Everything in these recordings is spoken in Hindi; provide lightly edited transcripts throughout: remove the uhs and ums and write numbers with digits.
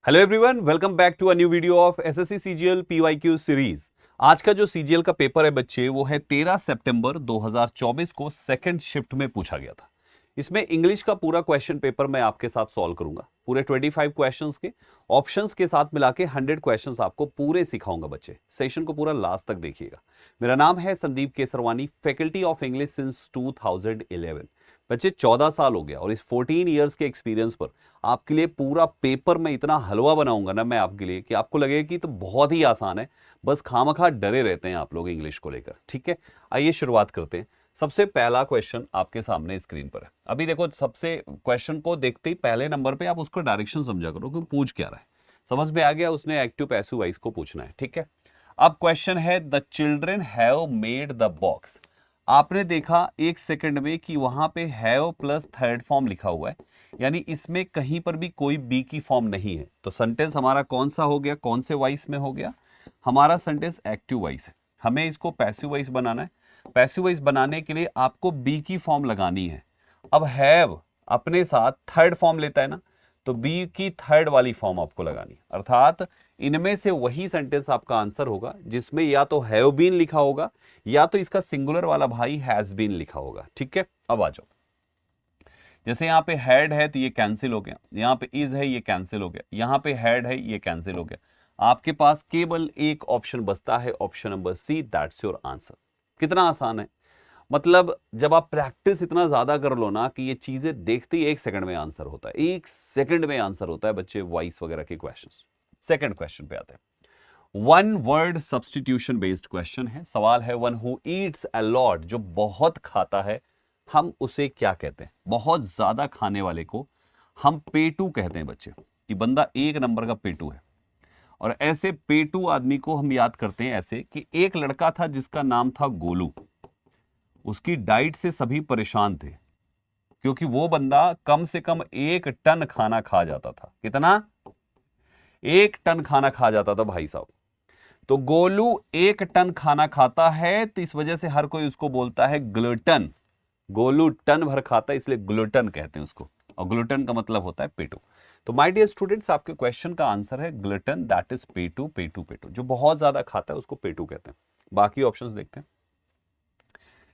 Hello everyone, welcome back to a new video of SSC CGL PYQ series. आज का जो सीजीएल का पेपर है बच्चे, वो है 13 सितंबर 2024 को सेकंड शिफ्ट में पूछा गया था। इसमें इंग्लिश का पूरा क्वेश्चन पेपर मैं आपके साथ सॉल्व करूंगा, पूरे 25 क्वेश्चंस के ऑप्शंस के साथ मिला के 100 क्वेश्चंस आपको पूरे सिखाऊंगा बच्चे। सेशन को पूरा लास्ट तक देखिएगा। मेरा नाम है Sandeep Kesarwani, faculty of English since 2011। बच्चे 14 साल हो गया और इस 14 इयर्स के एक्सपीरियंस पर आपके लिए पूरा पेपर में इतना हलवा बनाऊंगा ना मैं आपके लिए कि आपको लगेगा कि तो बहुत ही आसान है, बस खामखा डरे रहते हैं आप लोग इंग्लिश को लेकर। ठीक है, आइए शुरुआत करते हैं। सबसे पहला क्वेश्चन आपके सामने स्क्रीन पर है। अभी देखो, सबसे क्वेश्चन को देखते ही पहले नंबर पे आप उसको डायरेक्शन समझा करो कि पूछ क्या रहा है। समझ में आ गया, उसने एक्टिव पैसिव वॉइस को पूछना है। ठीक है, अब क्वेश्चन है the children have made the box. आपने देखा एक सेकंड में कि वहां पे हैव प्लस थर्ड फॉर्म लिखा हुआ है, यानी इसमें कहीं पर भी कोई बी की फॉर्म नहीं है। तो सेंटेंस हमारा कौन सा हो गया, कौन से वॉइस में हो गया? हमारा सेंटेंस एक्टिव वॉइस है। हमें इसको पैसिव वॉइस बनाना है। पैसिव वॉइस बनाने के लिए आपको बी की फॉर्म लगानी है। अब हैव अपने साथ थर्ड फॉर्म लेता है ना, तो बी की थर्ड वाली फॉर्म आपको लगानी है। अर्थात इनमें से वही सेंटेंस आपका आंसर होगा जिसमें या तो हैव बीन लिखा होगा या तो इसका सिंगुलर वाला भाई हैज बीन लिखा होगा। ठीक है, अब आ जाओ। जैसे यहां पे हैड है तो ये कैंसिल हो गया, यहां पे इज है ये कैंसिल हो गया, यहां पे हैड है ये कैंसिल हो गया। आपके पास केवल एक ऑप्शन बचता है, option number C, that's your answer. कितना आसान है, मतलब जब आप प्रैक्टिस इतना ज्यादा कर लो ना कि ये चीजें देखते ही एक सेकंड में आंसर होता है, एक सेकंड में आंसर होता है बच्चे वॉइस वगैरह के क्वेश्चंस। सेकंड क्वेश्चन पे आते हैं। One word substitution based question है। सवाल है one who Yeats a lot, जो बहुत खाता है, हम उसे क्या कहते हैं? बहुत ज्यादा खाने वाले को हम पेटू कहते हैं बच्चे, कि बंदा एक नंबर का पेटू है। और ऐसे पेटू आदमी को हम याद करते हैं ऐसे कि एक लड़का था जिसका नाम था गोलू। उसकी डाइट से सभी परेशान थे क्योंकि वो बंदा कम से कम 1 टन खाना खा जाता था। कितना? 1 टन खाना खा जाता था भाई साहब। तो गोलू 1 टन खाना खाता है, तो इस वजह से हर कोई उसको बोलता है ग्लूटन। गोलू टन भर खाता है इसलिए ग्लूटन कहते हैं उसको, और ग्लूटन का मतलब होता है पेटू। तो माय डियर स्टूडेंट्स, आपके क्वेश्चन का आंसर है ग्लूटन, दैट इज पेटू। पेटू पेटू जो बहुत ज्यादा खाता है उसको पेटू कहते हैं। बाकी ऑप्शंस देखते हैं।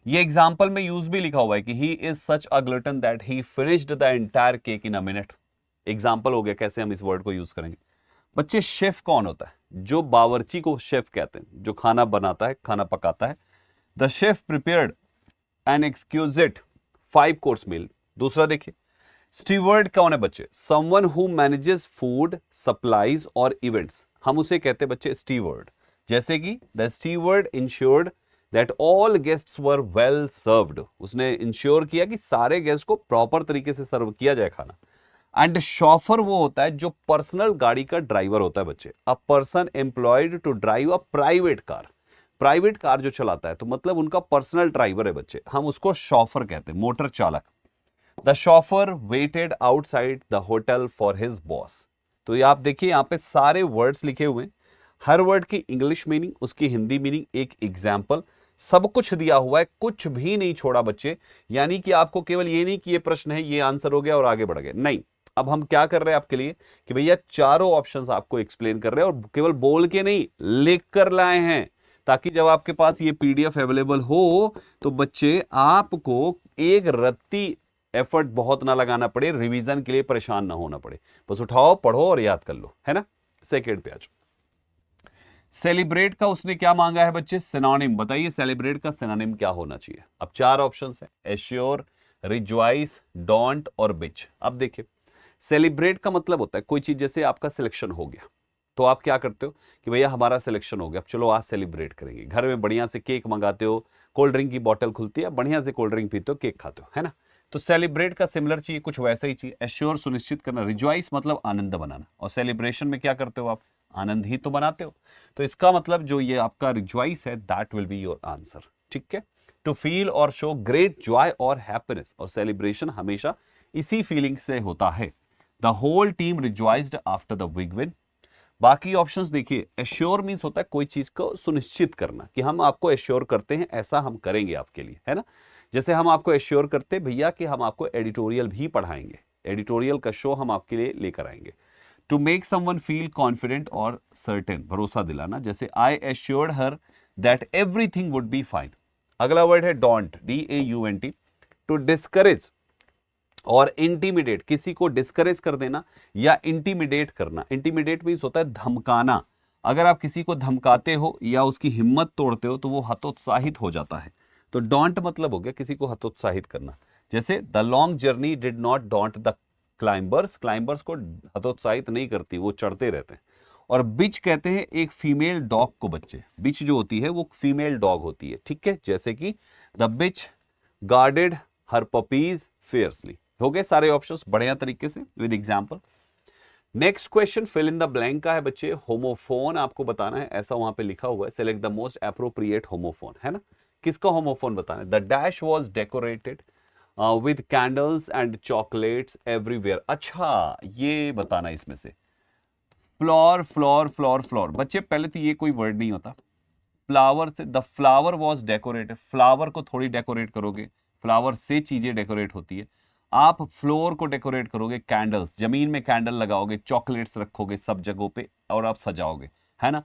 ये एग्जाम्पल में यूज भी लिखा हुआ है कि he is such a gluten that he finished the entire cake in a minute. Example हो गया कैसे हम इस वर्ड को यूज करेंगे। बच्चे, शेफ कौन होता है? जो बावर्ची को शेफ कहते हैं, जो खाना बनाता है, खाना पकाता है। The chef prepared an exquisite 5 course meal. दूसरा देखिए, स्टीवर्ड कौन है बच्चे? Someone who manages food supplies और इवेंट्स, हम उसे कहते हैं बच्चे स्टीवर्ड। जैसे कि the steward ensured that all guests were well served, उसने इंश्योर किया कि सारे गेस्ट को प्रॉपर तरीके से सर्व किया जाए खाना। एंड शॉफर वो होता है जो पर्सनल गाड़ी का ड्राइवर होता है बच्चे। A person employed to drive a private car. Private car जो चलाता है तो मतलब उनका पर्सनल ड्राइवर है बच्चे, हम उसको शॉफर कहते हैं, मोटर चालक। The chauffeur waited outside the hotel for his boss. तो ये आप देखिए, यहां पे सारे वर्ड्स लिखे हुए हैं, हर वर्ड की इंग्लिश मीनिंग, उसकी हिंदी मीनिंग, एक एग्जाम्पल, सब कुछ दिया हुआ है, कुछ भी नहीं छोड़ा बच्चे। यानी कि आपको केवल ये नहीं कि ये प्रश्न है, ये आंसर हो गया और आगे बढ़ गए, नहीं। अब हम क्या कर रहे हैं आपके लिए कि भैया चारों ऑप्शंस आपको एक्सप्लेन कर रहे हैं, और केवल बोल के नहीं, लिख कर लाए हैं, ताकि जब आपके पास ये पीडीएफ अवेलेबल हो तो बच्चे आपको एक रत्ती एफर्ट बहुत ना लगाना पड़े, रिवीजन के लिए परेशान ना होना पड़े। बस उठाओ, पढ़ो और याद कर लो, है ना। सेकेंड पे आ जाओ। सेलिब्रेट का उसने क्या मांगा है बच्चे? सिनोनिम। बताइए सेलिब्रेट का सिनोनिम क्या होना चाहिए? अब 4 ऑप्शंस है, एश्योर, रिजॉइस, डोंट और बिच। अब देखिए, सेलिब्रेट का मतलब होता है कोई चीज, जैसे आपका सिलेक्शन हो गया तो आप क्या करते हो कि भैया हमारा सिलेक्शन हो गया, अब चलो आज सेलिब्रेट करेंगे। घर में बढ़िया से केक मंगाते हो, कोल्ड ड्रिंक की बोतल खुलती है, बढ़िया से कोल्ड ड्रिंक पीते हो, केक खाते हो, है ना। तो सेलिब्रेट का सिमिलर चाहिए, कुछ वैसा ही चाहिए। एश्योर सुनिश्चित करना, रिजॉइस मतलब आनंद बनाना, और सेलिब्रेशन में क्या करते हो आप? आनंद ही तो बनाते हो। तो इसका मतलब जो ये आपका रिजॉइस है, that will be your answer. ठीक है, टू फील और शो ग्रेट जॉय और हैप्पीनेस, और सेलिब्रेशन हमेशा इसी फीलिंग से होता है। The whole team rejoiced after the big win. बाकी ऑप्शंस देखिए, एश्योर मींस होता है कोई चीज को सुनिश्चित करना, कि हम आपको एश्योर करते हैं ऐसा हम करेंगे आपके लिए, है ना। जैसे हम आपको एश्योर करते भैया कि हम आपको एडिटोरियल भी पढ़ाएंगे, एडिटोरियल का शो हम आपके लिए लेकर आएंगे। To make someone feel confident और सर्टेन, भरोसा दिलाना, जैसे I assured her that everything would be fine. अगला वर्ड है डोंट, DAUNT, टू डिस्करेज और इंटीमिडेट, किसी को डिस्करेज कर देना या इंटीमिडेट करना। इंटीमिडेट मीन्स होता है धमकाना। अगर आप किसी को धमकाते हो या उसकी हिम्मत तोड़ते हो तो वो हतोत्साहित हो जाता है। तो डोंट मतलब हो गया किसी को हतोत्साहित करना। जैसे the long journey did not don't the climbers, climbers को हतोत्साहित नहीं करती, वो चढ़ते रहते हैं। और बिच कहते हैं एक फीमेल डॉग को बच्चे, बिच जो होती है वो फीमेल डॉग होती है, ठीक है। जैसे कि the bitch guarded her puppies fiercely. हो गए सारे ऑप्शंस बढ़िया तरीके से with example. Next question fill in the blank का है बच्चे, होमोफोन आपको बताना है, ऐसा वहां पे लिखा हुआ है, select the most appropriate homophone, है ना। किसका होमोफोन बताना है। The dash was decorated with candles and chocolates everywhere. अच्छा ये बताना है इसमें से। फ्लोर फ्लोर फ्लोर फ्लोर, बच्चे पहले तो ये कोई वर्ड नहीं होता। फ्लावर से, the flower was decorated, flower को थोड़ी डेकोरेट करोगे, फ्लावर से चीजें डेकोरेट होती है। आप फ्लोर को डेकोरेट करोगे, कैंडल्स, जमीन में कैंडल लगाओगे, चॉकलेट्स रखोगे सब जगहों पे और आप सजाओगे, है ना।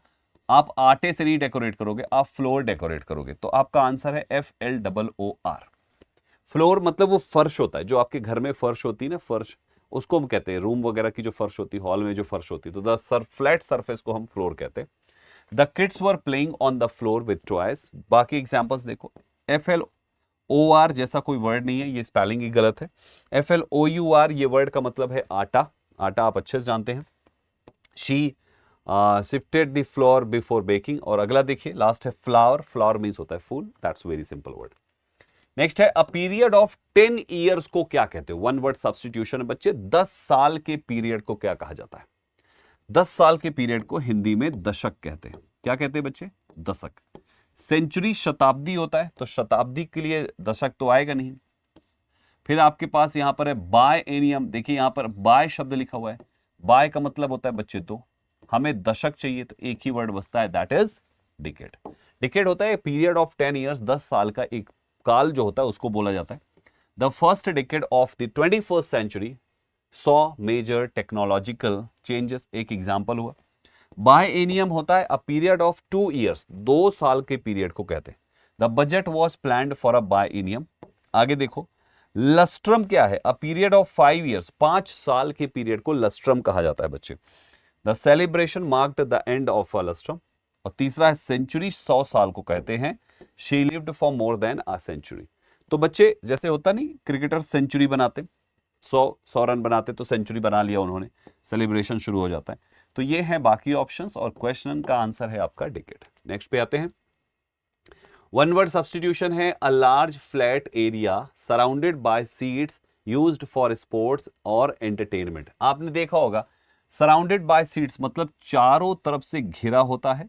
आप आटे से नहीं डेकोरेट करोगे, आप फ्लोर डेकोरेट करोगे। तो आपका आंसर है FLOOR। फ्लोर मतलब वो फर्श होता है, जो आपके घर में फर्श होती है ना, फर्श, उसको हम कहते हैं, रूम वगैरह की जो फर्श होती है, हॉल में जो फर्श होती है, तो द फ्लैट सरफेस को हम फ्लोर कहते हैं। The kids were playing on the floor with toys. बाकी एग्जांपल्स देखो, FLOR जैसा कोई वर्ड नहीं है, ये स्पेलिंग ही गलत है। FLOUR ये वर्ड का मतलब है आटा, आटा आप अच्छे से जानते हैं। She shifted the floor before baking. और अगला देखिए लास्ट है फ्लावर, फ्लावर मीन्स होता है फूल, that's very simple word. Next है अ पीरियड ऑफ 10 ईयर्स को क्या कहते हैं। वन वर्ड सब्स्टिट्यूशन है बच्चे, 10 साल के पीरियड को क्या कहा जाता है। 10 साल के पीरियड को हिंदी में दशक कहते हैं। क्या कहते हैं बच्चे, दशक। सेंचुरी शताब्दी होता है, तो शताब्दी के लिए दशक तो आएगा नहीं। फिर आपके पास यहां पर है बाय एनियम, देखिए यहां पर बाय शब्द लिखा हुआ है, बाय का मतलब होता है बच्चे तो हमें दशक चाहिए, तो एक ही वर्ड बचता है, दैट इज डिकेड। डिकेड होता है पीरियड ऑफ 10 ईयर्स, 10 साल का एक काल जो होता है उसको बोला जाता है। The first decade of the 21st century saw major technological changes, एक एग्जांपल हुआ। बायएनियम होता है अ पीरियड ऑफ 2 ईयर्स, 2 साल के पीरियड को कहते हैं। The budget was planned for a biennium. आगे देखो, लस्ट्रम क्या है, अ पीरियड ऑफ 5 ईयर्स, 5 साल के पीरियड को लस्ट्रम कहा जाता है बच्चे। The celebration marked the end of a lustrum. और तीसरा है सेंचुरी, 100 साल को कहते हैं। She lived for more than a century. तो बच्चे जैसे होता नहीं, क्रिकेटर सेंचुरी बनाते, 100 रन बनाते तो सेंचुरी बना लिया उन्होंने, सेलिब्रेशन शुरू हो जाता है। तो ये है बाकी ऑप्शंस और क्वेश्चन का आंसर है आपका डिकेड। नेक्स्ट पे आते हैं। वन वर्ड सब्स्टिट्यूशन है a large flat area surrounded by seats used for sports और एंटरटेनमेंट। आपने देखा होगा सराउंडेड बाय सीट्स मतलब चारों तरफ से घिरा होता है,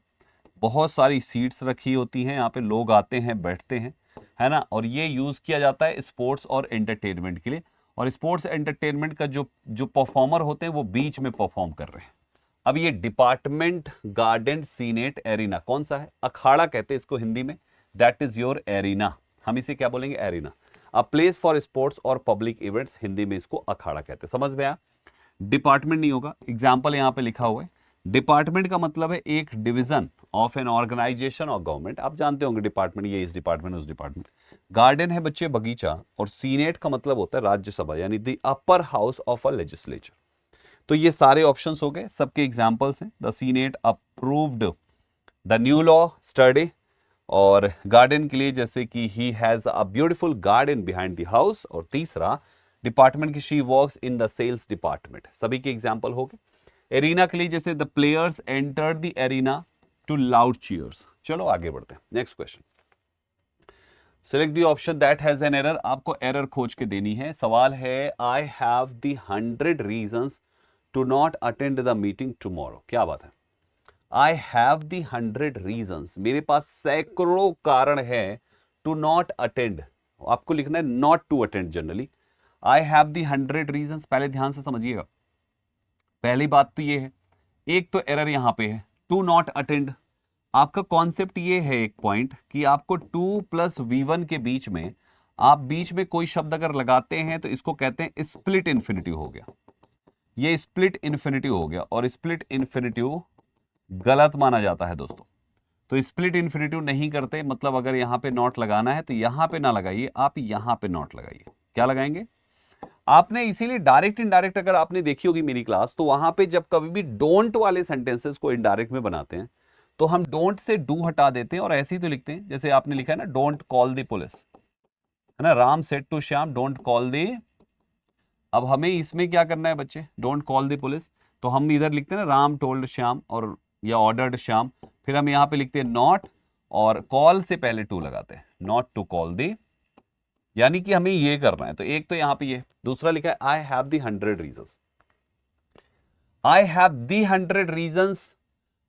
बहुत सारी सीट्स रखी होती हैं, यहाँ पे लोग आते हैं बैठते हैं, है ना। और ये यूज किया जाता है स्पोर्ट्स और एंटरटेनमेंट के लिए। और स्पोर्ट्स एंटरटेनमेंट का जो परफॉर्मर होते हैं वो बीच में परफॉर्म कर रहे हैं। अब ये डिपार्टमेंट गार्डन सीनेट एरिना कौन सा है, अखाड़ा कहते हैं इसको हिंदी में, दैट इज योर एरिना। हम इसे क्या बोलेंगे, arena. A place for sports और पब्लिक इवेंट्स, हिंदी में इसको अखाड़ा कहते हैं। समझ में आया। डिपार्टमेंट नहीं होगा, एग्जाम्पल यहां पे लिखा हुआ है। डिपार्टमेंट का मतलब है एक डिवीजन ऑफ एन ऑर्गेनाइजेशन और गवर्नमेंट। आप जानते होंगे डिपार्टमेंट, ये इस डिपार्टमेंट उस डिपार्टमेंट। गार्डन है बच्चे बगीचा, और सीनेट का मतलब होता है राज्यसभा, यानी the upper house of a legislature. तो ये सारे ऑप्शंस हो गए, सबके एग्जांपल्स हैं। The senate approved the new law study, और गार्डन के लिए जैसे कि he has a beautiful garden behind the house. और तीसरा डिपार्टमेंट की she works in the sales department, सभी के एग्जांपल हो गए। एरिना के लिए जैसे the players enter the arena to loud cheers. चलो आगे बढ़ते हैं। Next question, select the option that has an error. आपको एरर खोज के देनी है। सवाल है I have the 100 reasons to not attend the meeting tomorrow. क्या बात है, आई हैव द 100 रीजंस, मेरे पास सैकड़ों कारण है टू नॉट अटेंड। आपको लिखना है not to attend generally. I have the 100 reasons, पहले ध्यान से समझिएगा। पहली बात तो ये है, एक तो एरर यहां पे है टू नॉट अटेंड। आपका कॉन्सेप्ट ये है एक पॉइंट कि आपको 2 + V1 के बीच में, आप बीच में कोई शब्द अगर लगाते हैं तो इसको कहते हैं स्प्लिट इंफिनिटिव हो गया। ये स्प्लिट इन्फिनिटिव हो गया और स्प्लिट इन्फिनिटिव गलत माना जाता है दोस्तों। तो स्प्लिट इन्फिनिटिव नहीं करते, मतलब अगर यहां पे नॉट लगाना है तो यहां पे ना लगाइए, आप यहां पे नॉट लगाइए। क्या लगाएंगे आपने? इसीलिए डायरेक्ट इनडायरेक्ट अगर आपने देखी होगी मेरी क्लास, तो वहां पे जब कभी भी डोंट वाले सेंटेंसेस को इनडायरेक्ट में बनाते हैं तो हम डोंट से डू हटा देते हैं और ऐसे ही तो लिखते हैं। जैसे आपने लिखा है ना, डोंट कॉल द पुलिस, है ना, Ram said to Shyam don't call the. अब हमें इसमें क्या करना है बच्चे? डोंट कॉल द पुलिस, तो हम इधर लिखते हैं ना, राम टोल्ड श्याम और या ऑर्डर्ड श्याम, फिर हम यहां पे लिखते हैं नॉट और कॉल से पहले टू लगाते हैं, नॉट टू कॉल द, यानी कि हमें ये करना है। तो एक तो यहां पे ये, दूसरा लिखा है I have the 100 reasons, I have the 100 reasons,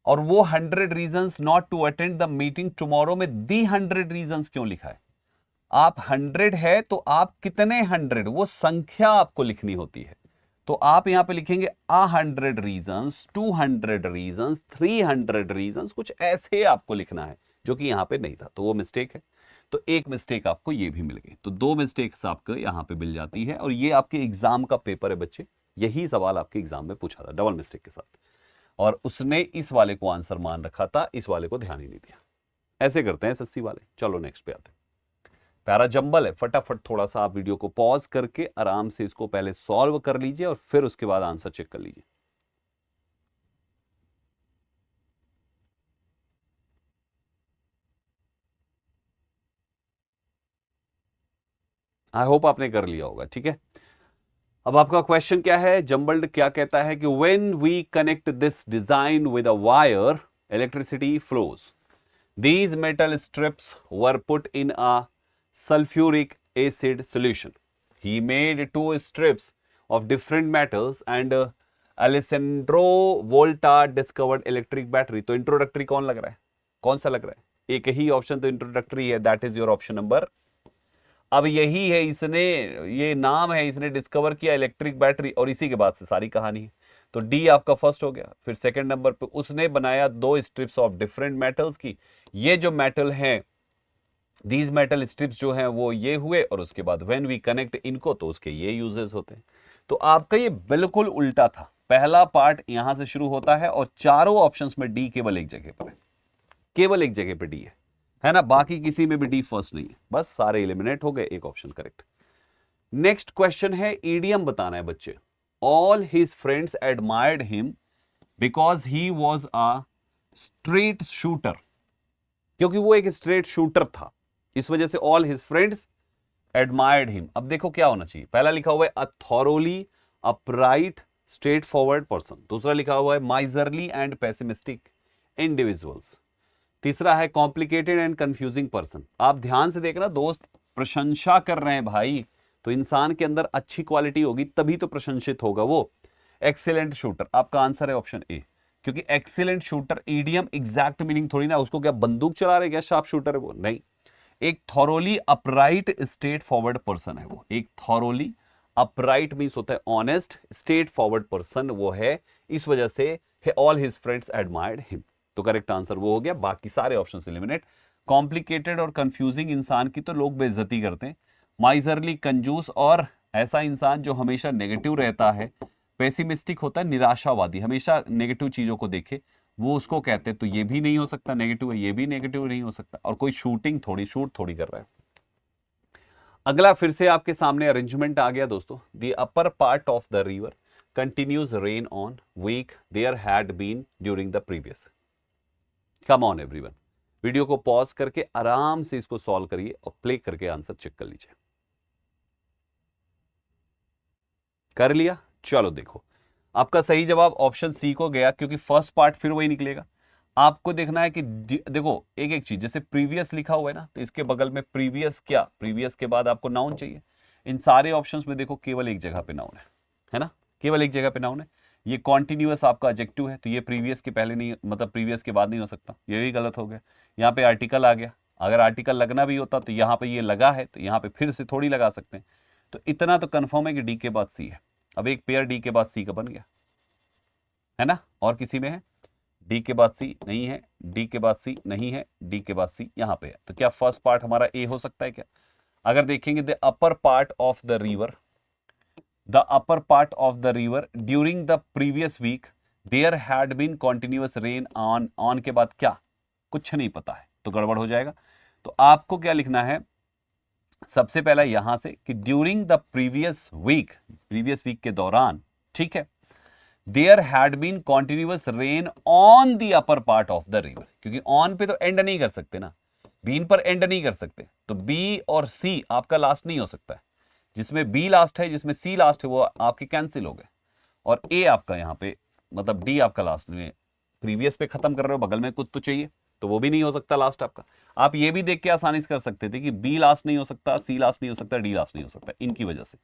और वो 100 reasons not to attend the meeting tomorrow में दी 100 रीजंस क्यों लिखा है? आप 100 है तो आप कितने 100, वो संख्या आपको लिखनी होती है। तो आप यहां पे लिखेंगे 100 रीजंस, 200 रीजंस, 300 रीजंस, कुछ ऐसे आपको लिखना है, जो कि यहां पे नहीं था, तो वो मिस्टेक है। तो एक मिस्टेक आपको ये भी मिल गई, तो 2 मिस्टेक्स आपको यहां पे मिल जाती है। और ये आपके एग्जाम का पेपर है बच्चे, यही सवाल आपके एग्जाम में पूछा था डबल मिस्टेक के साथ, और उसने इस वाले को आंसर मान रखा था, इस वाले को ध्यान ही नहीं दिया। ऐसे करते हैं एसएससी वाले। चलो नेक्स्ट पे आते हैं। पैरा जंबल है, फटाफट थोड़ा सा आप वीडियो को पॉज करके आराम से इसको पहले सॉल्व कर लीजिए और फिर उसके बाद आंसर चेक कर लीजिए। आई होप आपने कर लिया होगा, ठीक है। अब आपका क्वेश्चन क्या है? जंबल्ड क्या कहता है कि when we connect this design with a wire electricity flows, these metal strips were put in a sulfuric acid solution. He made 2 strips of different metals and Alessandro Volta discovered electric battery. तो इंट्रोडक्टरी कौन लग रहा है? कौन सा लग रहा है? एक ही ऑप्शन तो इंट्रोडक्टरी है, that is your option number. अब यही है, इसने ये नाम है, इसने डिस्कवर किया इलेक्ट्रिक बैटरी, और इसी के बाद से सारी कहानी है। तो डी आपका फर्स्ट हो गया। फिर सेकंड नंबर पे उसने बनाया 2 स्ट्रिप्स ऑफ डिफरेंट मेटल्स की। ये जो मेटल हैं, दीज मेटल स्ट्रिप्स जो हैं वो ये हुए, और उसके बाद व्हेन वी कनेक्ट इनको, तो उसके ये यूजेस होते हैं। तो आपका ये बिल्कुल उल्टा था। पहला पार्ट यहां से शुरू होता है और चारों ऑप्शंस में डी केवल एक जगह पर है, केवल एक जगह पे डी है ना, बाकी किसी में भी डी फर्स्ट नहीं है। बस सारे एलिमिनेट हो गए, एक ऑप्शन करेक्ट। नेक्स्ट क्वेश्चन है, ईडियम बताना है बच्चे। All his friends admired him because he was a straight shooter, क्योंकि वो एक स्ट्रेट शूटर था, इस वजह से all his friends admired him. अब देखो क्या होना चाहिए, पहला लिखा हुआ है a thoroughly upright straightforward person, दूसरा लिखा हुआ है माइजरली एंड पेसिमिस्टिक इंडिविजुअल्स, तीसरा है कॉम्प्लिकेटेड एंड कंफ्यूजिंग पर्सन। आप ध्यान से देखना दोस्त, प्रशंसा कर रहे हैं भाई, तो इंसान के अंदर अच्छी क्वालिटी होगी तभी तो प्रशंसित होगा वो। एक्सीलेंट शूटर, आपका आंसर है ऑप्शन ए, क्योंकि excellent shooter idiom exact meaning थोड़ी ना, उसको क्या बंदूक चला रहे, क्या शार्प शूटर है वो? नहीं। एक thoroughly upright straightforward person है वो, एक थॉरोली अपराइट मींस होता है ऑनेस्ट, स्ट्रेट फॉरवर्ड पर्सन वो है, इस वजह से all his friends admired him. तो करेक्ट आंसर वो हो गया, बाकी सारे ऑप्शन एलिमिनेट। कॉम्प्लिकेटेड और कंफ्यूजिंग इंसान की तो लोग बेइज्जती करते हैं। माइजरली कंजूस और ऐसा इंसान जो हमेशा नेगेटिव रहता है। पेसिमिस्टिक होता है निराशावादी, हमेशा नेगेटिव चीजों को देखे, वो उसको कहते हैं। तो ये भी नहीं हो सकता नेगेटिव है, ये भी नेगेटिव नहीं हो सकता, और कोई शूट थोड़ी कर रहा है। अगला फिर से आपके सामने अरेंजमेंट आ गया दोस्तों। The upper part of the river continues rain on week there had been during the previous. Come on everyone, video को पॉज करके आराम से इसको सॉल्व करिए और प्ले करके आंसर चेक कर लीजिए। कर लिया? चलो देखो, आपका सही जवाब ऑप्शन सी को गया, क्योंकि फर्स्ट पार्ट फिर वही निकलेगा। आपको देखना है कि देखो एक एक चीज, जैसे प्रीवियस लिखा हुआ है ना, तो इसके बगल में प्रीवियस क्या, प्रीवियस के बाद आपको नाउन चाहिए। इन सारे ऑप्शंस में देखो केवल एक जगह पे नाउन है ना, केवल एक जगह पे नाउन है। ये कॉन्टिन्यूअस आपका एडजेक्टिव है, तो ये प्रीवियस के पहले नहीं, मतलब प्रीवियस के बाद नहीं हो सकता, ये भी गलत हो गया। यहाँ पे आर्टिकल आ गया, अगर आर्टिकल लगना भी होता तो यहाँ पे ये लगा है, तो यहाँ पे फिर से थोड़ी लगा सकते हैं। तो इतना तो कंफर्म है कि डी के बाद सी है। अब एक पेयर डी के बाद सी का बन गया है ना, और किसी में है डी के बाद सी नहीं है, डी के बाद सी नहीं है, डी के बाद सी यहाँ पे है। तो क्या फर्स्ट पार्ट हमारा ए हो सकता है क्या? अगर देखेंगे the upper part of the river, the upper part of the river during the previous week there had been continuous rain on के बाद क्या, कुछ नहीं पता है तो गड़बड़ हो जाएगा। तो आपको क्या लिखना है, सबसे पहला यहां से कि ड्यूरिंग द प्रीवियस वीक के दौरान, ठीक है, there had been continuous rain on the upper part of the river, क्योंकि ऑन पे तो एंड नहीं कर सकते ना, बीन पर एंड नहीं कर सकते, तो बी और सी आपका लास्ट नहीं हो सकता है। जिसमें बी लास्ट है, जिसमें सी लास्ट है, वो आपके कैंसिल हो गए, और ए आपका यहां पे मतलब डी आपका लास्ट में, प्रीवियस पे खत्म कर रहे हो, बगल में कुछ तो चाहिए, तो वो भी नहीं हो सकता लास्ट आपका। आप ये भी देख के आसानी से कर सकते थे कि बी लास्ट नहीं हो सकता, सी लास्ट नहीं हो सकता, डी लास्ट नहीं हो सकता, इनकी वजह से।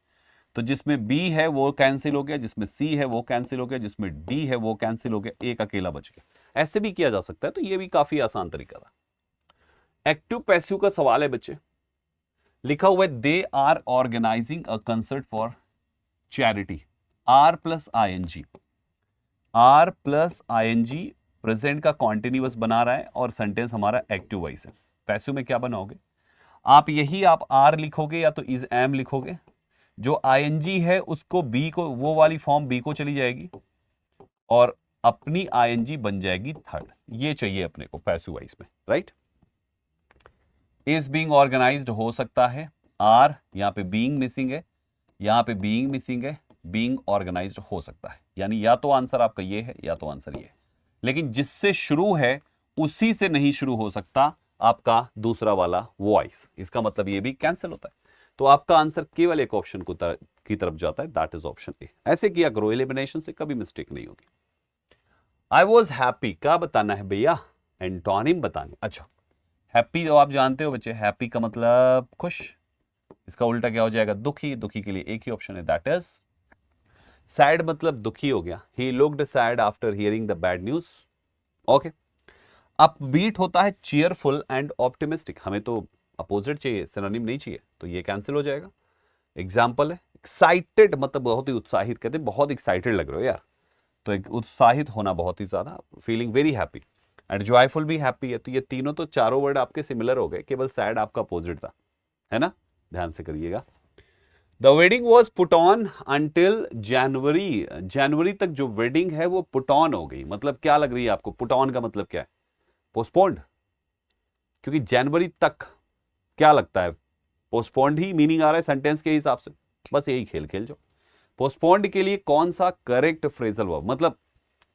तो जिसमें बी है वो कैंसिल हो गया, जिसमें सी है वो कैंसिल हो गया, जिसमें डी है वो कैंसिल हो गया, एक अकेला बच गया। ऐसे भी किया जा सकता है, तो ये भी काफी आसान तरीका था। एक्टिव पैसिव का सवाल है बच्चे, लिखा हुआ है they are organising a concert for charity, are plus ING, are plus ING present का कॉन्टिन्यूअस बना रहा है और सेंटेंस हमारा एक्टिव वॉइस है। पैसिव में क्या बनाओगे आप, यही आप आर लिखोगे या तो इज एम लिखोगे, जो आईएनजी है उसको बी को, वो वाली फॉर्म बी को चली जाएगी और अपनी आईएनजी बन जाएगी थर्ड। ये चाहिए अपने को पैसिव वॉइस में, राइट। इज बीइंग ऑर्गेनाइज्ड हो सकता है, आर यहां पे बीइंग मिसिंग है, यहां पे बीइंग मिसिंग है, बीइंग ऑर्गेनाइज्ड हो सकता है, यानी या तो आंसर आपका ये है या तो आंसर ये है। लेकिन जिससे शुरू है उसी से नहीं शुरू हो सकता आपका दूसरा वाला वॉइस, इसका मतलब ये भी कैंसिल होता है। तो आपका आंसर केवल एक ऑप्शन की तरफ जाता है, दैट इज ऑप्शन ए। ऐसे किया करो, एलिमिनेशन से कभी मिस्टेक नहीं होगी। आई वॉज हैप्पी क्या बताना है भैया, एंटोनिम बताना। अच्छा, हैप्पी तो आप जानते हो बच्चे, हैप्पी का मतलब खुश, इसका उल्टा क्या हो जाएगा, दुखी। दुखी के लिए एक ही ऑप्शन है, दैट इज सैड, मतलब दुखी हो गया, he looked sad after hearing the bad news. Okay, upbeat होता है चीयरफुल एंड ऑप्टिमिस्टिक, हमें तो अपोजिट चाहिए, सिनोनिम नहीं चाहिए, तो ये कैंसिल हो जाएगा। एग्जाम्पल है एक्साइटेड, मतलब बहुत ही उत्साहित, कहते हैं बहुत एक्साइटेड लग रहे हो यार, तो एक उत्साहित होना बहुत ही ज्यादा, feeling very happy. And joyful भी हैप्पी है, तो ये तीनों तो चारों वर्ड आपके सिमिलर हो गए, केवल सैड आपका अपोजिट था, है ना, ध्यान से करिएगा। The wedding was put on until January, जनवरी तक जो वेडिंग है वो पुट ऑन हो गई, मतलब क्या लग रही है आपको, पुट ऑन का मतलब क्या है, पोस्टपोन्ड, क्योंकि जनवरी तक क्या लगता है, पोस्टपोन्ड ही मीनिंग आ रहा है सेंटेंस के हिसाब से, बस यही खेल खेल जो। पोस्टपोन्ड के लिए कौन सा करेक्ट फ्रेजल वर्ब, मतलब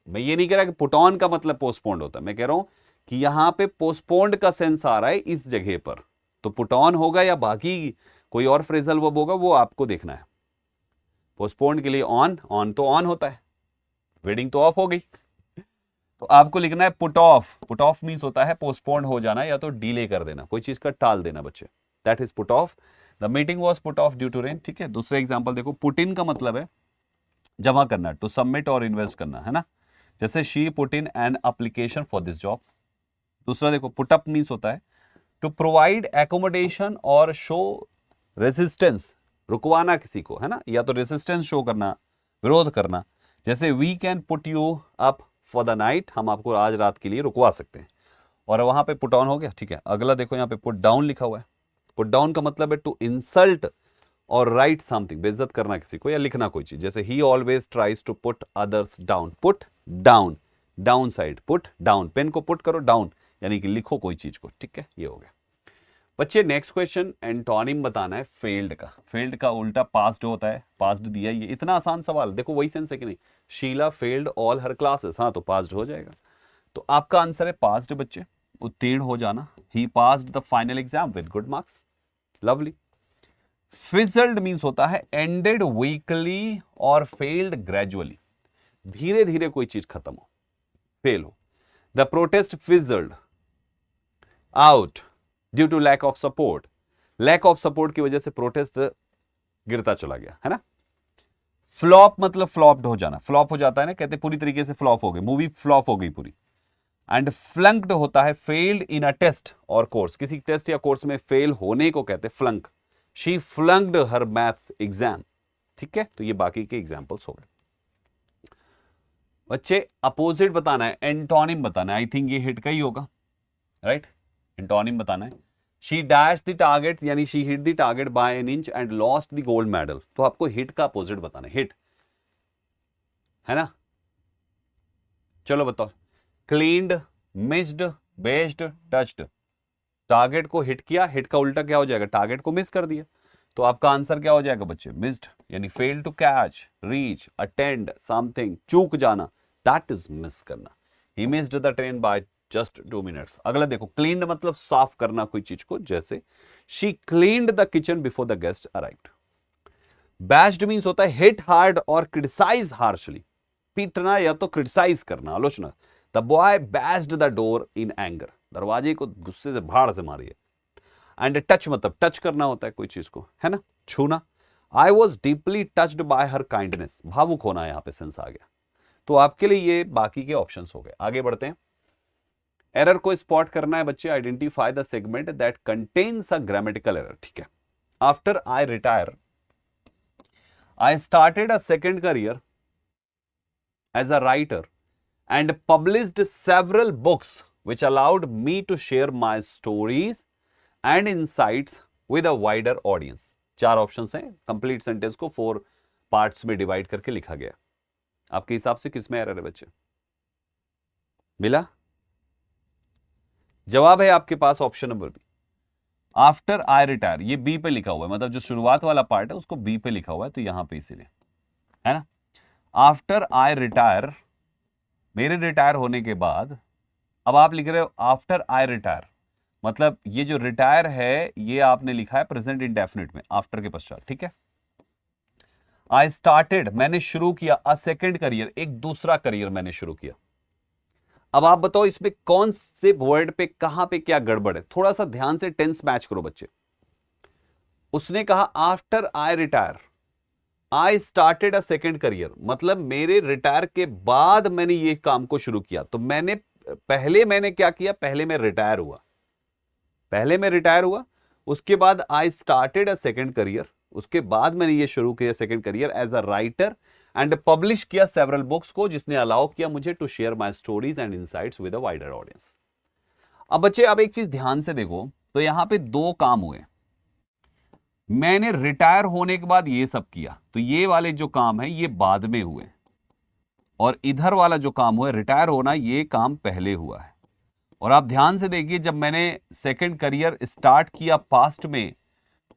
मैं ये नहीं कह रहा कि पुट ऑन का मतलब पोस्टपोन्ड होता है, मैं कह रहा हूं कि यहां पे पोस्टपोन्ड का सेंस आ रहा है इस जगह पर, तो पुट ऑन होगा या बाकी कोई और फ्रेजल वर्ब होगा वो आपको देखना है। पोस्टपोन्ड के लिए ऑन, ऑन तो ऑन होता है, वेडिंग तो ऑफ हो गई, तो आपको लिखना है put off. Put off means होता है पोस्टपोन्ड हो जाना या तो डिले कर देना, कोई चीज का टाल देना बच्चे, that is put off. The meeting was put off due to rain, ठीक है। दूसरा एग्जाम्पल देखो, पुट इन का मतलब है जमा करना, टू सबमिट और इन्वेस्ट करना, है ना, जैसे she put in an application for this job. दूसरा देखो, पुट अप मींस होता है टू प्रोवाइड एकोमोडेशन और शो रेजिस्टेंस, रुकवाना किसी को, है ना, या तो रेजिस्टेंस शो करना, विरोध करना, जैसे we can put you up for the night, हम आपको आज रात के लिए रुकवा सकते हैं, और वहां पे पुट ऑन हो गया, ठीक है। अगला देखो यहाँ पे पुट डाउन लिखा हुआ है, पुट डाउन का मतलब है टू इंसल्ट और राइट समथिंग, बेइज्जत करना किसी को या लिखना कोई चीज, जैसे he always tries to put others down, put down, down side, put down, pen को पुट करो डाउन, यानी कि लिखो कोई चीज को, ठीक है, ये हो गया बच्चे। नेक्स्ट क्वेश्चन, एंटोनिम बताना है फेल्ड का। फेल्ड का उल्टा पास्ड होता है, पास्ड दिया, ये इतना आसान सवाल, देखो वही सेंस है कि नहीं, शीला फेल्ड ऑल हर क्लासेस, हाँ तो पास्ड हो जाएगा, तो आपका आंसर है पास्ड बच्चे, उत्तीर्ण हो जाना, he passed the final exam with good marks, lovely. Fizzled means होता है एंडेड वीकली और फेल्ड ग्रेजुअली, धीरे धीरे कोई चीज खत्म हो, फेल हो। The protest fizzled out due to lack of support, lack of support की वजह से प्रोटेस्ट गिरता चला गया, है ना। फ्लॉप मतलब फ्लॉप्ड हो जाना, फ्लॉप हो जाता है ना, कहते पूरी तरीके से फ्लॉप हो गई, मूवी फ्लॉप हो गई पूरी। एंड फ्लंक्ड होता है फेल्ड इन अ टेस्ट और कोर्स, किसी टेस्ट या कोर्स में फेल होने को कहते हैं फ्लंक, शी फ्लंक्ड हर मैथ एग्जाम, ठीक है। तो ये बाकी के एग्जांपल्स हो गए बच्चे। अपोजिट बताना है, एंटोनिम बताना है, आई थिंक ये हिट का ही होगा, राइट। एंटोनिम बताना है, शी डैश द टारगेट यानी she hit the target by an inch and lost the gold medal. तो आपको हिट का अपोजिट बताना है, हिट है ना। चलो बताओ, cleaned, missed, based, touched. Target को हिट किया, हिट का उल्टा क्या हो जाएगा, टारगेट को मिस कर दिया। तो आपका आंसर क्या हो जाएगा बच्चे, मिस्ड, यानी fail to catch, reach, attend something, चूक जाना, दैट इज मिस करना। He missed the train by just 2 minutes. अगला देखो, क्लीन्ड मतलब साफ करना कोई चीज को, जैसे she cleaned the kitchen before the guest arrived. Bashed means होता है हिट हार्ड और क्रिटिसाइज हार्शली, पीटना या तो क्रिटिसाइज करना, आलोचना। The boy bashed the door in anger, दरवाजे को गुस्से से भाड़ से मारी है। एंड टच मतलब टच करना होता है कोई चीज को, है ना, छूना। I was deeply touched bye her kindness, भावुक होना, यहां पे सेंस आ गया। तो आपके लिए ये बाकी के ऑप्शंस हो गए। आगे बढ़ते हैं। एरर को स्पॉट करना है बच्चे, identify the segment that contains a grammatical error. ठीक है, after I retire I started a second career as a writer and published several books which allowed me to share my stories and insights with a wider audience। 4 options हैं, कंप्लीट सेंटेंस को 4 पार्ट्स में डिवाइड करके लिखा गया। आपके हिसाब से किसमें एरर है बच्चे, मिला? जवाब है आपके पास option number B, after I retire. ये बी पे लिखा हुआ है, मतलब जो शुरुआत वाला पार्ट है उसको बी पे लिखा हुआ है, तो यहां पे इसीलिए, है ना। आफ्टर आई रिटायर, मेरे रिटायर होने के बाद। अब आप लिख रहे हो आफ्टर आई रिटायर, मतलब ये जो रिटायर है ये आपने लिखा है प्रेजेंट इंडेफिनिट में, आफ्टर के पश्चात। ठीक है, आई स्टार्टेड, मैंने शुरू किया, अ सेकेंड करियर, एक दूसरा करियर मैंने शुरू किया। अब आप बताओ इसमें कौन से वर्ड पे कहां पे क्या गड़बड़ है, थोड़ा सा ध्यान से टेंस मैच करो बच्चे। उसने कहा after I retire I started a second career, मतलब मेरे रिटायर के बाद मैंने ये काम को शुरू किया। तो पहले मैंने क्या किया, पहले मैं रिटायर हुआ, उसके बाद I started a second career, उसके बाद मैंने ये शुरू किया second career as a writer and publish किया सेवरल बुक्स को, जिसने अलाउ किया मुझे to share my stories and insights with a wider audience. अब बच्चे अब एक चीज ध्यान से देखो, तो यहां पे 2 काम हुए। मैंने रिटायर होने के बाद ये सब किया, तो ये वाले जो काम है ये बाद में हुए, और इधर वाला जो काम हुआ रिटायर होना, ये काम पहले हुआ है। और आप ध्यान से देखिए, जब मैंने सेकंड करियर स्टार्ट किया पास्ट में,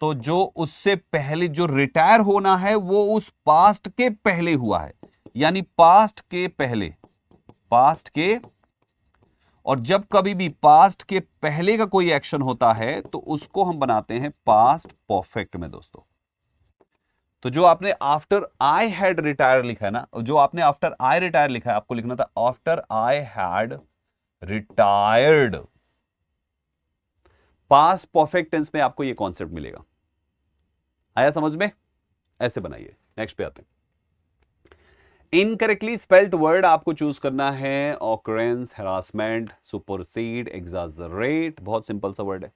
तो जो उससे पहले जो रिटायर होना है वो उस पास्ट के पहले हुआ है, यानी पास्ट के पहले, पास्ट के। और जब कभी भी पास्ट के पहले का कोई एक्शन होता है तो उसको हम बनाते हैं पास्ट परफेक्ट में दोस्तों। तो जो आपने आफ्टर आई हैड रिटायर लिखा है ना, जो आपने आफ्टर आई रिटायर लिखा है, आपको लिखना था after I had retired. Past perfect tense में आपको ये कॉन्सेप्ट मिलेगा। आया समझ में? ऐसे बनाइए। नेक्स्ट पे आते हैं। इनकरेक्टली स्पेल्ड वर्ड आपको चूज करना है, ऑकरेंस, हैरासमेंट, सुपरसीड, एग्जाजरेट। बहुत सिंपल सा वर्ड है।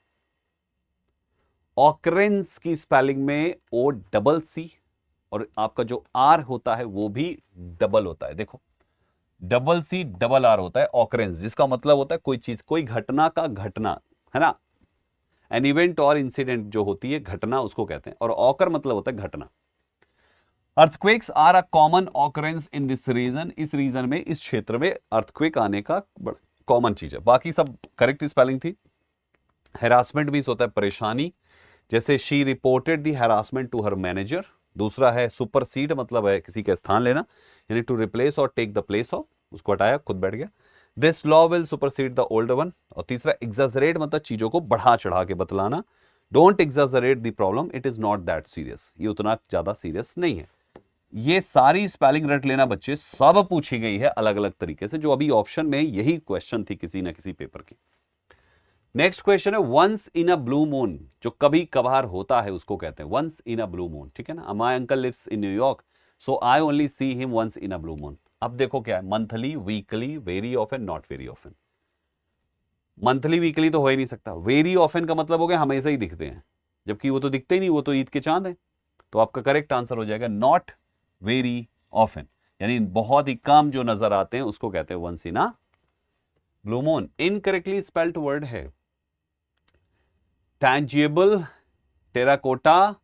ऑकरेंस की स्पेलिंग में ओ डबल सी, और आपका जो आर होता है वो भी डबल होता है। देखो, डबल सी डबल आर होता है ऑकरेंस, जिसका मतलब होता है कोई चीज, कोई घटना का घटना, है ना। एन इवेंट और इंसिडेंट जो होती है घटना, उसको कहते हैं। और ऑकर मतलब होता है घटना। Earthquakes are a common occurrence in this region. इस रीजन में, इस क्षेत्र में अर्थक्वेक आने का कॉमन चीज है। बाकी सब करेक्ट स्पेलिंग थी। हैरासमेंट भी होता है परेशानी, जैसे she reported the harassment to her manager. दूसरा है सुपरसीड, मतलब है किसी का स्थान लेना, यानी टू रिप्लेस और टेक द प्लेस ऑफ, उसको हटाया, खुद बैठ गया। This law will supersede the older one. और तीसरा एग्जाजरेट, मतलब चीजों को बढ़ा चढ़ा के बतलाना। Don't exaggerate the problem, it is not that serious, ये उतना ज्यादा सीरियस नहीं है। ये सारी स्पेलिंग रट लेना बच्चे, सब पूछी गई है अलग अलग तरीके से, जो अभी ऑप्शन में यही क्वेश्चन थी किसी ना किसी पेपर की। नेक्स्ट क्वेश्चन है once in a blue moon. जो कभी कभार होता है उसको कहते हैं once in a blue moon. ठीक है ना। My uncle lives in New York, so I only see him once in a blue moon. अब देखो क्या है, monthly, weekly, very often, not very often. Monthly weekly तो हो ही नहीं सकता। वेरी ऑफन का मतलब हो गया हमेशा ही दिखते हैं, जबकि वो तो दिखते ही नहीं, वो तो ईद के चांद है। तो आपका करेक्ट आंसर हो जाएगा नॉट वेरी ऑफन, यानी बहुत ही कम जो नजर आते हैं उसको कहते हैं once in a blue moon. Incorrectly spelled word है टैंजिबल, टेराकोटा,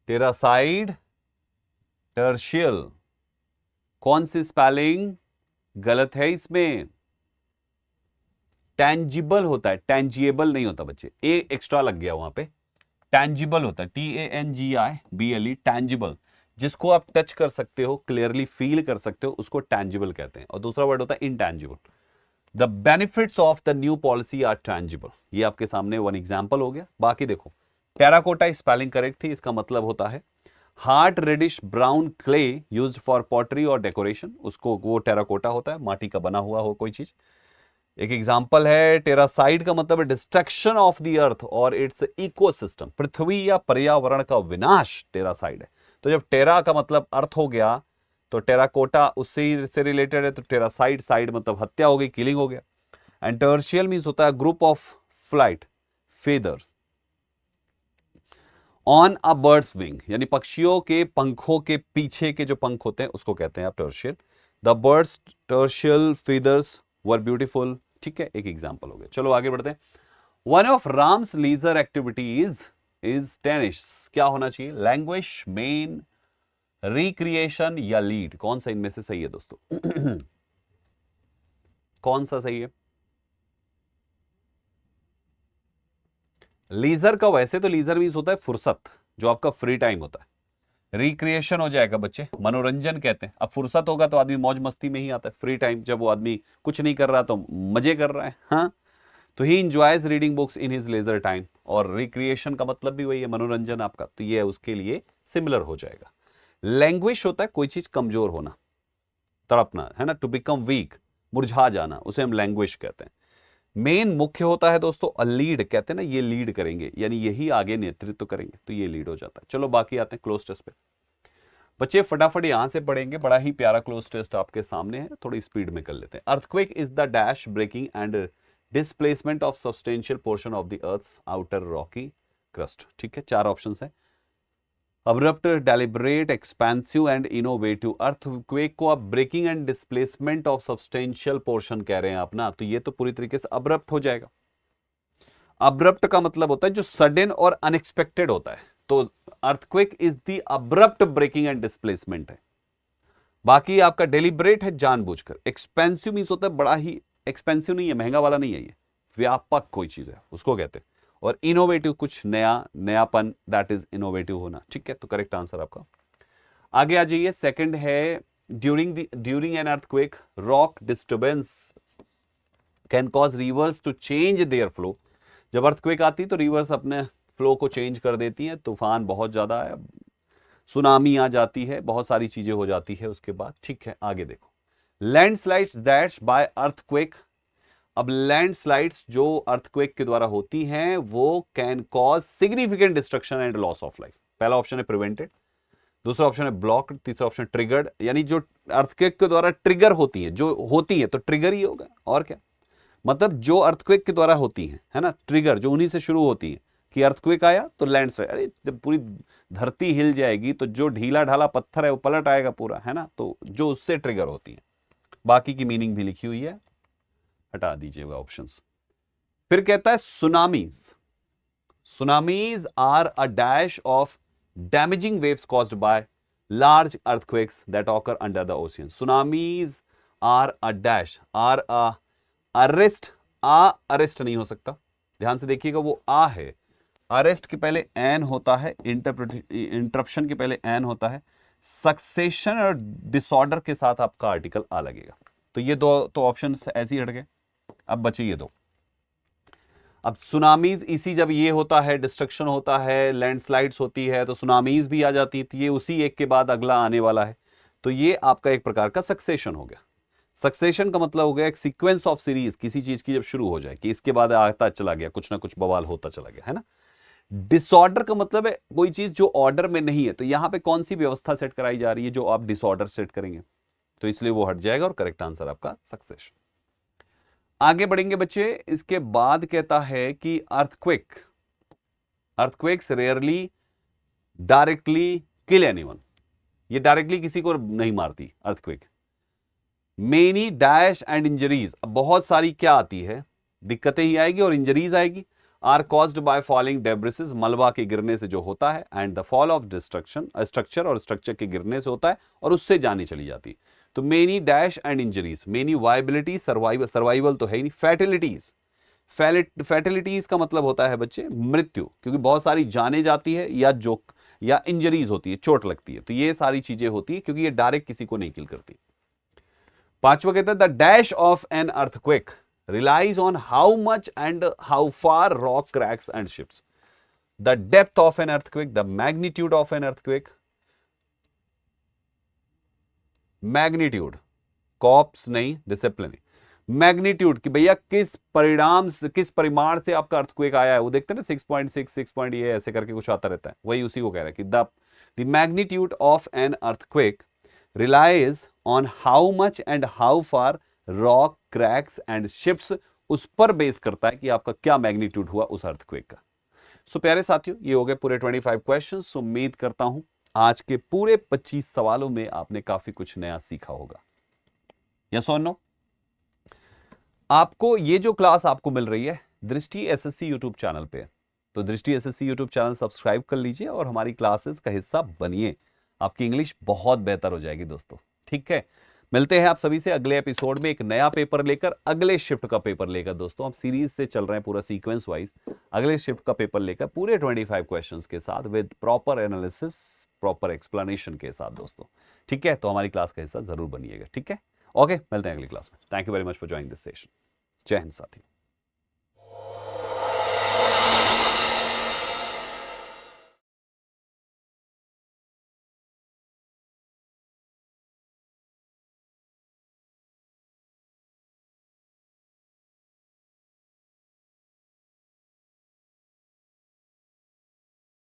टेरासाइड, टर्शियल। कौन सी स्पेलिंग गलत है इसमें? टैंजिबल होता है, टैंजिएबल नहीं होता बच्चे, ए एक्स्ट्रा लग गया वहां पे। टैंजिबल होता है, TANGIBLE, टैंजिबल। जिसको आप टच कर सकते हो, क्लियरली फील कर सकते हो, उसको टैंजिबल कहते हैं। और दूसरा वर्ड होता है intangible. The benefits of the new policy are tangible. ये आपके सामने वन एग्जाम्पल हो गया। बाकी देखो, टेराकोटा स्पेलिंग करेक्ट थी, इसका मतलब होता है hard reddish brown clay used for pottery और डेकोरेशन, उसको वो टेराकोटा होता है, माटी का बना हुआ हो कोई चीज। एक एग्जाम्पल है टेरासाइड का मतलब है डिस्ट्रक्शन ऑफ द अर्थ और इट्स इकोसिस्टम, पृथ्वी या पर्यावरण का विनाश टेरासाइड है। तो जब टेरा का मतलब अर्थ हो गया तो टेराकोटा उससे से रिलेटेड है, तो टेरासाइड, साइड मतलब हत्या हो गई, किलिंग हो गया। एंड टर्शियल मींस होता है group of flight feathers on a bird's wing, यानी पक्षियों के पंखों के पीछे के जो पंख होते हैं उसको कहते हैं आप टर्शियल। The birds टर्शियल feathers were beautiful. ठीक है, एक एग्जांपल हो गया। चलो आगे बढ़ते हैं। One of Ram's leisure activities is tennis. क्या होना चाहिए? लैंग्वेज, मेन, रिक्रिएशन या लीड? कौन सा इनमें से सही है दोस्तों? कौन सा सही है? लीजर का वैसे तो लीजर मींस होता है फुर्सत, जो आपका फ्री टाइम होता है। रिक्रिएशन हो जाएगा बच्चे, मनोरंजन कहते हैं। अब फुर्सत होगा तो आदमी मौज मस्ती में ही आता है। फ्री टाइम जब वो आदमी कुछ नहीं कर रहा तो मजे कर रहा है। हाँ, तो he enjoys reading books in his leisure time. और रिक्रिएशन का मतलब भी वही है, मनोरंजन आपका, तो ये उसके लिए सिमिलर हो जाएगा। लैंग्वेज होता है कोई चीज कमजोर होना, तड़पना, है ना, टू बिकम वीक, मुरझा जाना, उसे हम लैंग्वेज कहते हैं। मेन मुख्य होता है दोस्तों, अ लीड कहते हैं ना, ये लीड करेंगे, यानी यही आगे नेतृत्व करेंगे, तो ये लीड हो जाता है। चलो बाकी आते हैं क्लोज टेस्ट पे। बच्चे फटाफट यहां से पढ़ेंगे, बड़ा ही प्यारा क्लोज टेस्ट आपके सामने है, थोड़ी स्पीड में कर लेते हैं। Earthquake is the dash breaking and displacement of substantial portion of the earth's outer rocky crust. ठीक है, 4 ऑप्शन है। Abrupt, deliberate, expensive and innovative. Earthquake को आप breaking and displacement of substantial portion कह रहे हैं आप ना, तो ये तो पूरी तरीके से अब्रप्ट हो जाएगा। अब्रप्ट का मतलब होता है जो सडन और अनएक्सपेक्टेड होता है, तो earthquake is the abrupt breaking and displacement है। बाकी आपका डेलिबरेट है, जानबूझकर। एक्सपेंसिव मींस होता है बड़ा ही, एक्सपेंसिव नहीं है, महंगा वाला नहीं है, ये व्यापक कोई चीज है, उसको कहते हैं। और इनोवेटिव कुछ नया, नयापन, दैट इज इनोवेटिव होना। ठीक है, तो करेक्ट आंसर आपका। आगे आ जाइए, सेकंड है during an earthquake rock disturbance can cause rivers to change their flow. जब अर्थक्वेक आती है तो रिवर्स अपने फ्लो को चेंज कर देती हैं, तूफान बहुत ज्यादा है, सुनामी आ जाती है, बहुत सारी चीजें हो जाती है उसके बाद। ठीक है, आगे देखो। Landslides that's by earthquake. अब लैंडस्लाइड्स जो अर्थक्वेक के द्वारा होती हैं वो can cause significant destruction and loss of life. पहला ऑप्शन है प्रिवेंटेड, दूसरा ऑप्शन है ब्लॉक्ड, तीसरा ऑप्शन ट्रिगर्ड। यानी जो अर्थक्वेक के द्वारा ट्रिगर होती है, जो होती है तो ट्रिगर ही होगा, और क्या। मतलब जो अर्थक्वेक के द्वारा होती है, है ना, ट्रिगर जो उन्हीं से शुरू होती है कि अर्थक्वेक आया तो लैंडस्लाइड। अरे जब पूरी धरती हिल जाएगी तो जो ढीला ढाला पत्थर है वो पलट आएगा पूरा, है ना, तो जो उससे ट्रिगर होती है। बाकी की मीनिंग भी लिखी हुई है, हटा दीजिएगा ऑप्शंस। फिर कहता है tsunamis. Tsunamis are a dash of damaging waves caused by large earthquakes that occur under the ocean. Tsunamis are a dash, are a arrest, a arrest नहीं हो सकता, ध्यान से देखिएगा, वो आ है। अरेस्ट के पहले एन होता है, इंटरप्शन के पहले एन होता है, सक्सेशन और डिसऑर्डर के साथ आपका आर्टिकल आ लगेगा। तो ये दो तो ऑप्शन ऐसे ही हट गए, अब बचे ये दो। अब सुनामीज इसी, जब ये होता है, डिस्ट्रक्शन होता है, लैंडस्लाइड्स होती है, तो सुनामीज भी आ जाती है, तो ये उसी एक के बाद अगला आने वाला है, तो ये आपका एक प्रकार का सक्सेशन हो गया। सक्सेशन का मतलब हो गया एक सीक्वेंस ऑफ सीरीज, किसी चीज की जब शुरू हो जाए कि इसके बाद आता चला गया, कुछ ना कुछ बवाल होता चला गया, है ना। डिसऑर्डर का मतलब है कोई चीज जो ऑर्डर में नहीं है, तो यहां पे कौन सी व्यवस्था सेट कराई जा रही है जो आप डिसऑर्डर सेट करेंगे, तो इसलिए वो हट जाएगा, और करेक्ट आंसर आपका सक्सेशन। आगे बढ़ेंगे बच्चे, इसके बाद कहता है कि अर्थक्वेक्स रेयरली डायरेक्टली किल एनीवन। ये डायरेक्टली किसी को नहीं मारती earthquake. Many dash and injuries, बहुत सारी क्या आती है, दिक्कतें ही आएगी और इंजरीज आएगी। आर कॉज्ड बाय फॉलिंग डेब्रिसेस, मलबा के गिरने से जो होता है, and the fall of destruction, structure और स्ट्रक्चर के गिरने से होता है और उससे जाने चली जाती है। तो many dash and injuries, many viability, survival तो है ही नहीं, फैटिलिटीज, फैटिलिटीज का मतलब होता है बच्चे मृत्यु, क्योंकि बहुत सारी जाने जाती है या इंजरीज होती है, चोट लगती है, तो ये सारी चीजें होती है क्योंकि ये डायरेक्ट किसी को नहीं किल करती। पांचवा कहता है the dash of an earthquake relies on how much and how far rock cracks and shifts. The depth of an earthquake, the magnitude of an earthquake, magnitude, cops नहीं, डिसिप्लिन, मैग्नीट्यूड कि भैया किस परिमाण से आपका अर्थक्वेक आया है, वो देखते हैं ना 6.6 6 ये ऐसे करके कुछ आता रहता है, वही उसी को कह रहा है कि the magnitude of an earthquake relies on how much and how far rock cracks and shifts, उस पर बेस करता है कि आपका क्या मैग्नीट्यूड हुआ उस अर्थक्वेक का। सो प्यारे साथियों, ये हो गए पूरे 25 क्वेश्चंस। उम्मीद करता हूं आज के पूरे 25 सवालों में आपने काफी कुछ नया सीखा होगा। यस और नो? आपको ये जो क्लास आपको मिल रही है दृष्टि एसएससी यूट्यूब चैनल पे, तो दृष्टि एसएससी यूट्यूब चैनल सब्सक्राइब कर लीजिए और हमारी क्लासेस का हिस्सा बनिए। आपकी इंग्लिश बहुत बेहतर हो जाएगी दोस्तों। ठीक है, मिलते हैं आप सभी से अगले एपिसोड में एक नया पेपर लेकर, अगले शिफ्ट का पेपर लेकर। दोस्तों हम सीरीज से चल रहे हैं पूरा सीक्वेंस वाइज, अगले शिफ्ट का पेपर लेकर पूरे 25 क्वेश्चंस के साथ with proper analysis, proper explanation के साथ दोस्तों। ठीक है, तो हमारी क्लास का हिस्सा जरूर बनिएगा। ठीक है, ओके, मिलते हैं अगली क्लास में। Thank you very much for joining this session. जय हिंद साथियों।